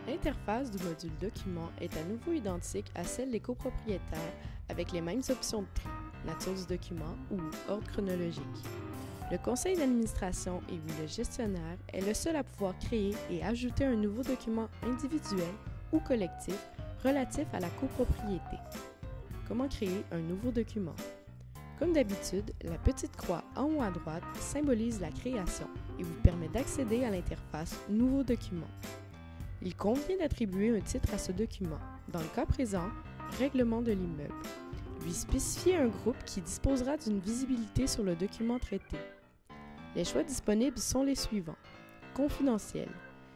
L'interface du module document est à nouveau identique à celle des copropriétaires avec les mêmes options de tri, nature du document ou ordre chronologique. Le conseil d'administration et ou le gestionnaire est le seul à pouvoir créer et ajouter un nouveau document individuel ou collectif relatif à la copropriété. Comment créer un nouveau document? Comme d'habitude, la petite croix en haut à droite symbolise la création et vous permet d'accéder à l'interface « Nouveau document ». Il convient d'attribuer un titre à ce document, dans le cas présent, « Règlement de l'immeuble », lui spécifier un groupe qui disposera d'une visibilité sur le document traité. Les choix disponibles sont les suivants. Confidentiel,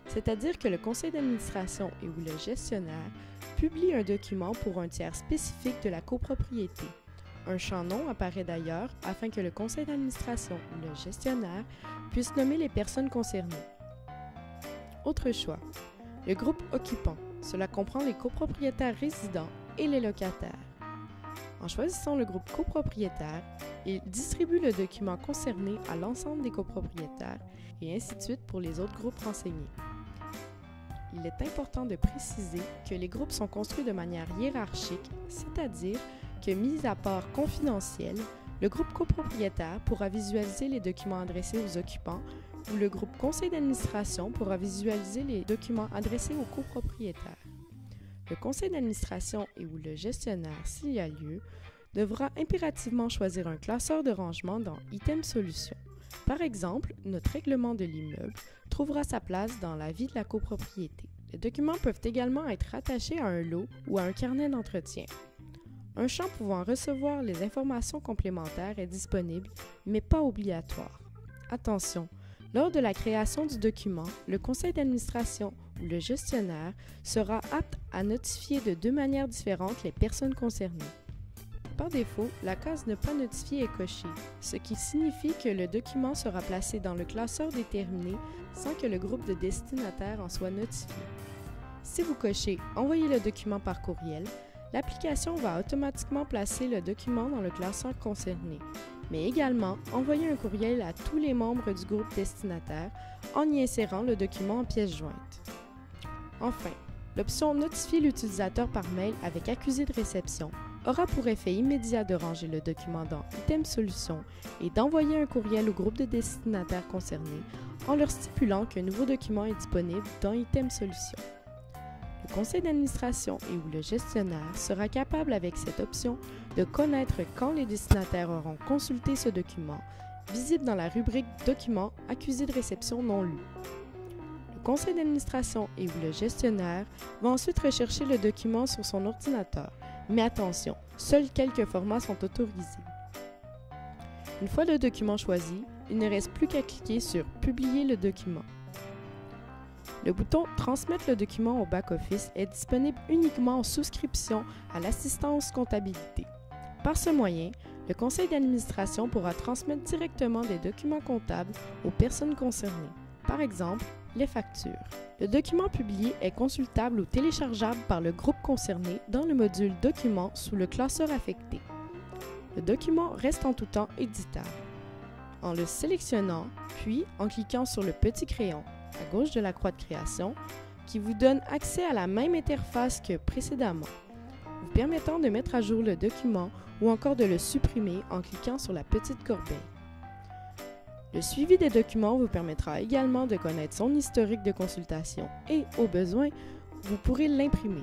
c'est-à-dire que le conseil d'administration et ou le gestionnaire publie un document pour un tiers spécifique de la copropriété. Un champ nom apparaît d'ailleurs afin que le conseil d'administration ou le gestionnaire puisse nommer les personnes concernées. Autre choix. Le groupe occupant, cela comprend les copropriétaires résidents et les locataires. En choisissant le groupe copropriétaire, il distribue le document concerné à l'ensemble des copropriétaires et ainsi de suite pour les autres groupes renseignés. Il est important de préciser que les groupes sont construits de manière hiérarchique, c'est-à-dire que, mis à part confidentiel, le groupe copropriétaire pourra visualiser les documents adressés aux occupants ou le groupe conseil d'administration pourra visualiser les documents adressés aux copropriétaires. Le conseil d'administration et ou le gestionnaire, s'il y a lieu, devra impérativement choisir un classeur de rangement dans Item Solutions. Par exemple, notre règlement de l'immeuble trouvera sa place dans la vie de la copropriété. Les documents peuvent également être rattachés à un lot ou à un carnet d'entretien. Un champ pouvant recevoir les informations complémentaires est disponible, mais pas obligatoire. Attention! Lors de la création du document, le conseil d'administration ou le gestionnaire sera apte à notifier de deux manières différentes les personnes concernées. Par défaut, la case « Ne pas notifier » est cochée, ce qui signifie que le document sera placé dans le classeur déterminé sans que le groupe de destinataires en soit notifié. Si vous cochez « Envoyer le document par courriel », l'application va automatiquement placer le document dans le classeur concerné, mais également envoyer un courriel à tous les membres du groupe destinataire en y insérant le document en pièce jointe. Enfin, l'option « Notifier l'utilisateur par mail avec accusé de réception » aura pour effet immédiat de ranger le document dans Item Solutions et d'envoyer un courriel au groupe de destinataires concernés en leur stipulant qu'un nouveau document est disponible dans Item Solutions. Le conseil d'administration et ou le gestionnaire sera capable avec cette option de connaître quand les destinataires auront consulté ce document, visible dans la rubrique « Documents accusés de réception non lus ». Le conseil d'administration et ou le gestionnaire va ensuite rechercher le document sur son ordinateur, mais attention, seuls quelques formats sont autorisés. Une fois le document choisi, il ne reste plus qu'à cliquer sur « Publier le document ». Le bouton « Transmettre le document au back-office » est disponible uniquement en souscription à l'assistance comptabilité. Par ce moyen, le conseil d'administration pourra transmettre directement des documents comptables aux personnes concernées, par exemple, les factures. Le document publié est consultable ou téléchargeable par le groupe concerné dans le module « Documents » sous le classeur affecté. Le document reste en tout temps éditable. En le sélectionnant, puis en cliquant sur le petit crayon à gauche de la croix de création, qui vous donne accès à la même interface que précédemment, vous permettant de mettre à jour le document ou encore de le supprimer en cliquant sur la petite corbeille. Le suivi des documents vous permettra également de connaître son historique de consultation et, au besoin, vous pourrez l'imprimer.